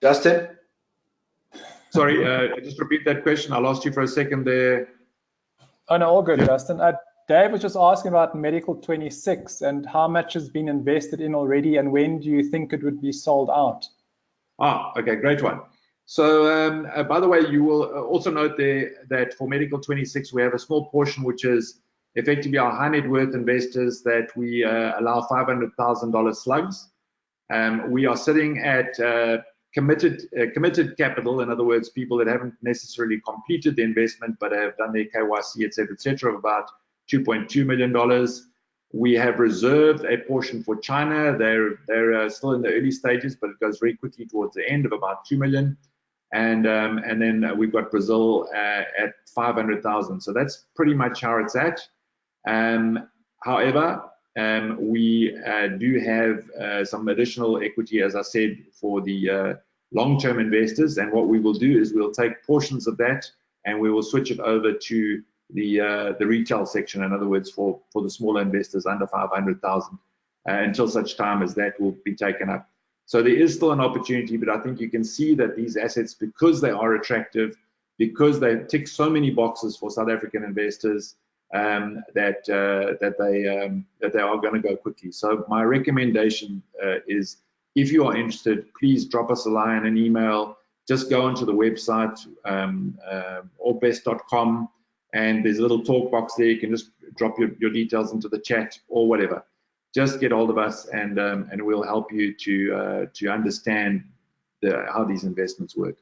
Justin? Sorry, just repeat that question. I lost you for a second there. Oh, no, all good, yeah. Justin. Dave was just asking about Medical 26 and how much has been invested in already, and when do you think it would be sold out? Okay, great one. So, by the way, you will also note there that for Medical 26, we have a small portion which is effectively our high net worth investors that we allow $500,000 slugs. We are sitting at committed capital, in other words, people that haven't necessarily completed the investment but have done their KYC, et cetera, of about $2.2 million. We have reserved a portion for China. They're still in the early stages, but it goes very quickly towards the end of about 2 million. And then we've got Brazil at 500,000. So that's pretty much how it's at. However, we do have some additional equity, as I said, for the long-term investors. And what we will do is we'll take portions of that and we will switch it over to the retail section. In other words, for the smaller investors under 500,000 until such time as that will be taken up. So there is still an opportunity, but I think you can see that these assets, because they are attractive, because they tick so many boxes for South African investors, that they are going to go quickly. So my recommendation is, if you are interested, please drop us a line, an email. Just go onto the website, OrbVest.com, and there's a little talk box there. You can just drop your details into the chat or whatever. Just get hold of us, and we'll help you to understand how these investments work.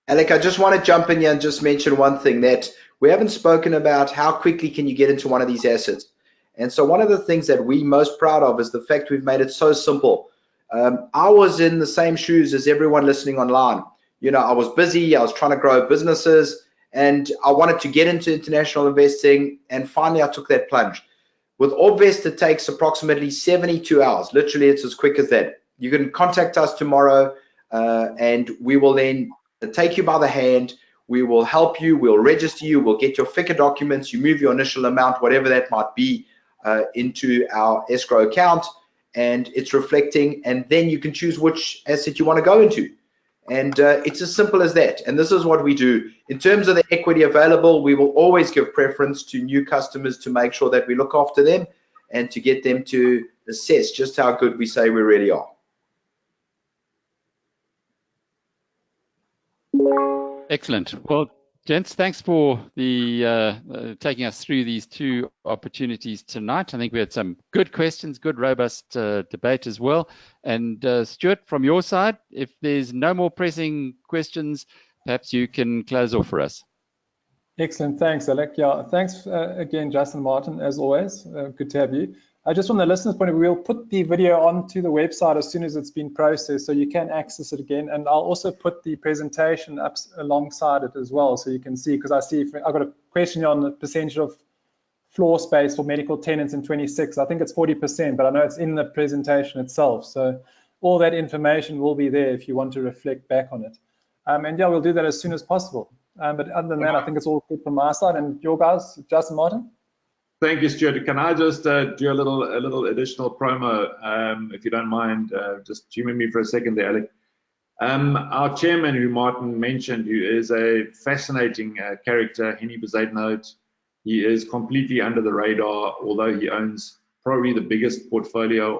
Alec, I just want to jump in here and just mention one thing, that we haven't spoken about how quickly can you get into one of these assets. And so one of the things that we're most proud of is the fact we've made it so simple. I was in the same shoes as everyone listening online. I was busy, I was trying to grow businesses, and I wanted to get into international investing, and finally I took that plunge. With OrbVest, it takes approximately 72 hours. Literally, it's as quick as that. You can contact us tomorrow, and we will then take you by the hand. We will help you. We'll register you. We'll get your FICA documents. You move your initial amount, whatever that might be, into our escrow account, and it's reflecting. And then you can choose which asset you want to go into. And it's as simple as that. And this is what we do. In terms of the equity available, we will always give preference to new customers to make sure that we look after them and to get them to assess just how good we say we really are. Excellent. Well, Gents, thanks for the taking us through these two opportunities tonight. I think we had some good questions, good robust debate as well. And Stuart, from your side, if there's no more pressing questions, perhaps you can close off for us. Excellent, thanks, Alec. Yeah, thanks again, Justin and Martin, as always. Good to have you. Just from the listeners' point of view, we'll put the video onto the website as soon as it's been processed, so you can access it again. And I'll also put the presentation up alongside it as well, so you can see, because I see I've got a question on the percentage of floor space for medical tenants in 26. I think it's 40%, but I know it's in the presentation itself. So all that information will be there if you want to reflect back on it. And yeah, we'll do that as soon as possible. But other than that, I think it's all good from my side. And your guys, Justin, Martin? Thank you, Stuart. Can I just do a little additional promo, if you don't mind? Just humor me for a second there, Alec. Our chairman, who Martin mentioned, who is a fascinating character, Henny Bezuidenhout, he is completely under the radar, although he owns probably the biggest portfolio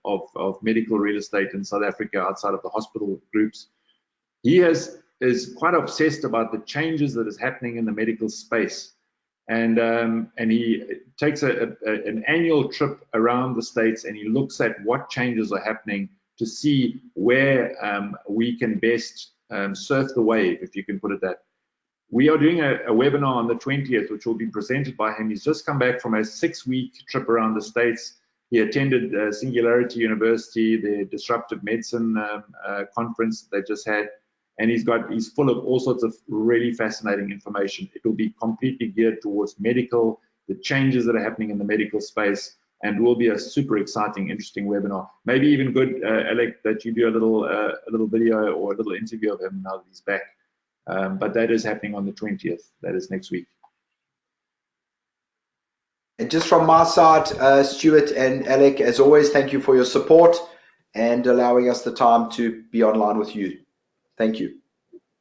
of medical real estate in South Africa outside of the hospital groups. He is quite obsessed about the changes that is happening in the medical space. And he takes an annual trip around the States, and he looks at what changes are happening to see where we can best surf the wave, if you can put it that. We are doing a webinar on the 20th, which will be presented by him. He's just come back from a 6-week trip around the States. He attended Singularity University, the disruptive medicine conference that they just had. And he's full of all sorts of really fascinating information. It will be completely geared towards medical, the changes that are happening in the medical space, and will be a super exciting, interesting webinar. Maybe even good, Alec, that you do a little video or a little interview of him now that he's back. But that is happening on the 20th. That is next week. And just from my side, Stuart and Alec, as always, thank you for your support and allowing us the time to be online with you. Thank you.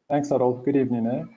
Thanks, Adolf. Good evening.